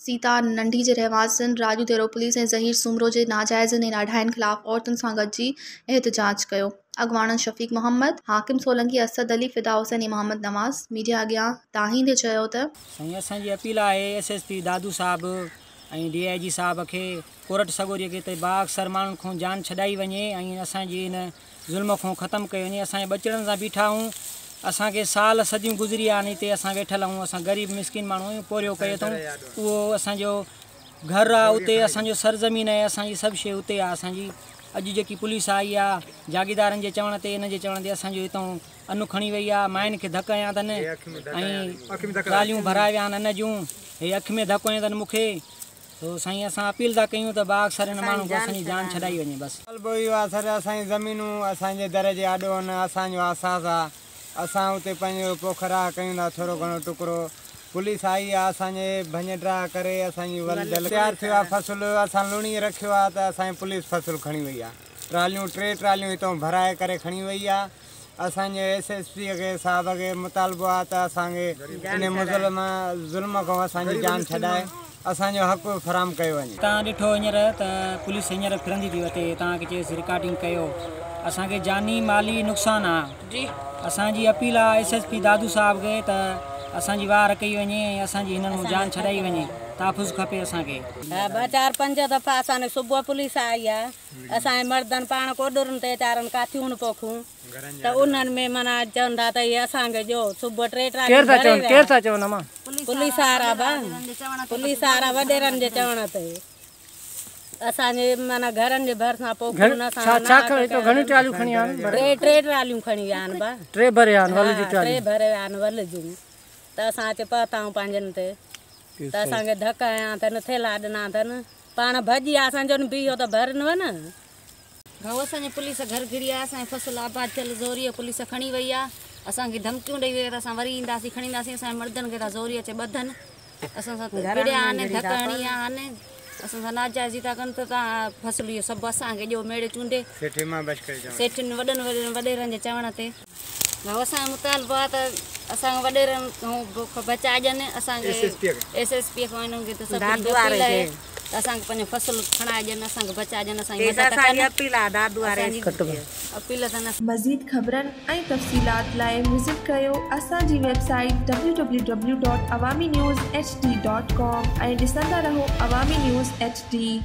सीता नंढी जे रहवासियुनि राजू तेरो पुलिस ऐं ज़हीर सूमरो जे नाजाइज़ निराठाइनि ख़िलाफ़ औरतुनि सां गॾिजी एहतजाज कयो। अॻवाननि शफ़ीक मोहम्मद, हाकिम सोलंकी, असद अली, फिदा हुसैन ऐं मोहम्मद नवाज़ मीडिया अॻियां ताहींदे चयो त असांजी अपील आहे SSP दादू साहब ऐं DIG साहब खे कोर्ट सगोरीअ खे त बाअक्सर माण्हुनि खां जान छॾाई वञे ऐं असांजी इन ज़ुल्म खां ख़तमु कयो वञे। असांजे बचड़नि सां बीठा आहियूं, असांखे साल सदियूं गुज़री आहिनि हिते असां वेठल आहियूं। असां ग़रीब मिसकिन माण्हू आहियूं, पोरियो कयो अथऊं। उहो असांजो घरु आहे उते, असांजो सरज़मीन आहे, असांजी सभु शइ उते आहे। असांजी अॼु जेकी पुलिस आई आहे जागीरदारनि जे चवण ते, इन जे चवण ते असांजो हितां अनु खणी वई आहे, माइनि खे धक हयां अथनि ऐं ट्रालियूं भराए विया आहिनि अन जूं। हे अखि में धक हयां अथनि मूंखे। तो साईं असां अपील था कयूं त बाअक्सर हिन माण्हू खे असांजी जान छॾाई वञे बसि। सर असांजी ज़मीनूं असांजे दर जे आॾो आहिनि, असांजो आसास आहे। असां उते पंहिंजो पोखरा कयूं था थोरो घणो टुकड़ो। पुलिस आई आहे, असांजे भञड्रा करे असांजी तयारु थियो आहे फ़सुलु। असां लुणी रखियो आहे त असांजी पुलिस फ़सुलु खणी वई आहे। ट्रालियूं 3 ट्रालियूं हितां भराए करे खणी वई आहे। असांजे SSP खे साहब खे मुतालबो आहे त असांखे इन ज़ुल्म खां असांजी जान छॾाए असांजो हक़ फराम कयो वञे। तव्हां ॾिठो हींअर त पुलिस हींअर फिरंदी थी वठे, तव्हांखे चएसि रिकॉर्डिंग कयो। असांखे जानी माली नुक़सानु आहे। असांजी अपील आहे SSP दादू साहब खे त असांजी वार कई वञे ऐं असांजी हिननि मां जान छॾाई वञे। तहफ़ुज़ खपे असांखे। 4-5 दफ़ा असांखे सुबुह पुलिस आई आहे। असांजे मर्दनि पाण कोडुरनि ते चारनि काथियूं पोखूं त उन्हनि में माना चवनि था त इहे असांखे ॾियो। सुबुह 3 ट्रालियूं पुलिस वारा वॾेरनि जे चवण ते असांजे माना घरनि जे भरिसां पोखूं। 3 ट्रालियूं खणी आहिनि, 3 ट्रालियूं खणी विया आहिनि बा, 3 भरे आहिनि भरे विया आहिनि वल जूं। त असां अचे पहुताऊं पंहिंजनि ते त असांखे धक हयां अथनि, थेला ॾिना अथनि। पाण भॼी आहे, असांजो बीहो त भरनव न। भाऊ असांजी पुलिस घर घिरी आहे, असांजे फ़सुलु आबाद थियल ज़ोरीअ पुलिस खणी वई आहे। असांखे धमकियूं ॾेई वई त असां वरी ईंदासीं, खणी ईंदासीं। असांजे मर्दनि खे था ज़ोरी अचे ॿधनि, असां सां विड़िया आहिनि, धक हणी आहिनि, असां सां नाजाइज़ी था कनि। त तव्हां फ़सुलु इहो सभु असांखे ॾियो मेड़े चूंडे सेठियुनि वॾेरनि जे चवण ते। भाऊ असांजो मुतालबो आहे त असांखे वॾेरनि खां बचाए ॾियनि। असांखे SSP खां हिननि खे त सभु अपील आहे त असांखे पंहिंजो फ़सुलु खणाए ॾियनि, असांखे बचाए ॾियनि। असांजी अपील अथनि। मज़ीद ख़बरनि ऐं तफ़सीलात लाइ विज़िट कयो असांजी वेबसाइट www.awamiNewsHD.com ऐं ॾिसंदा रहो अवामी न्यूज़ HD।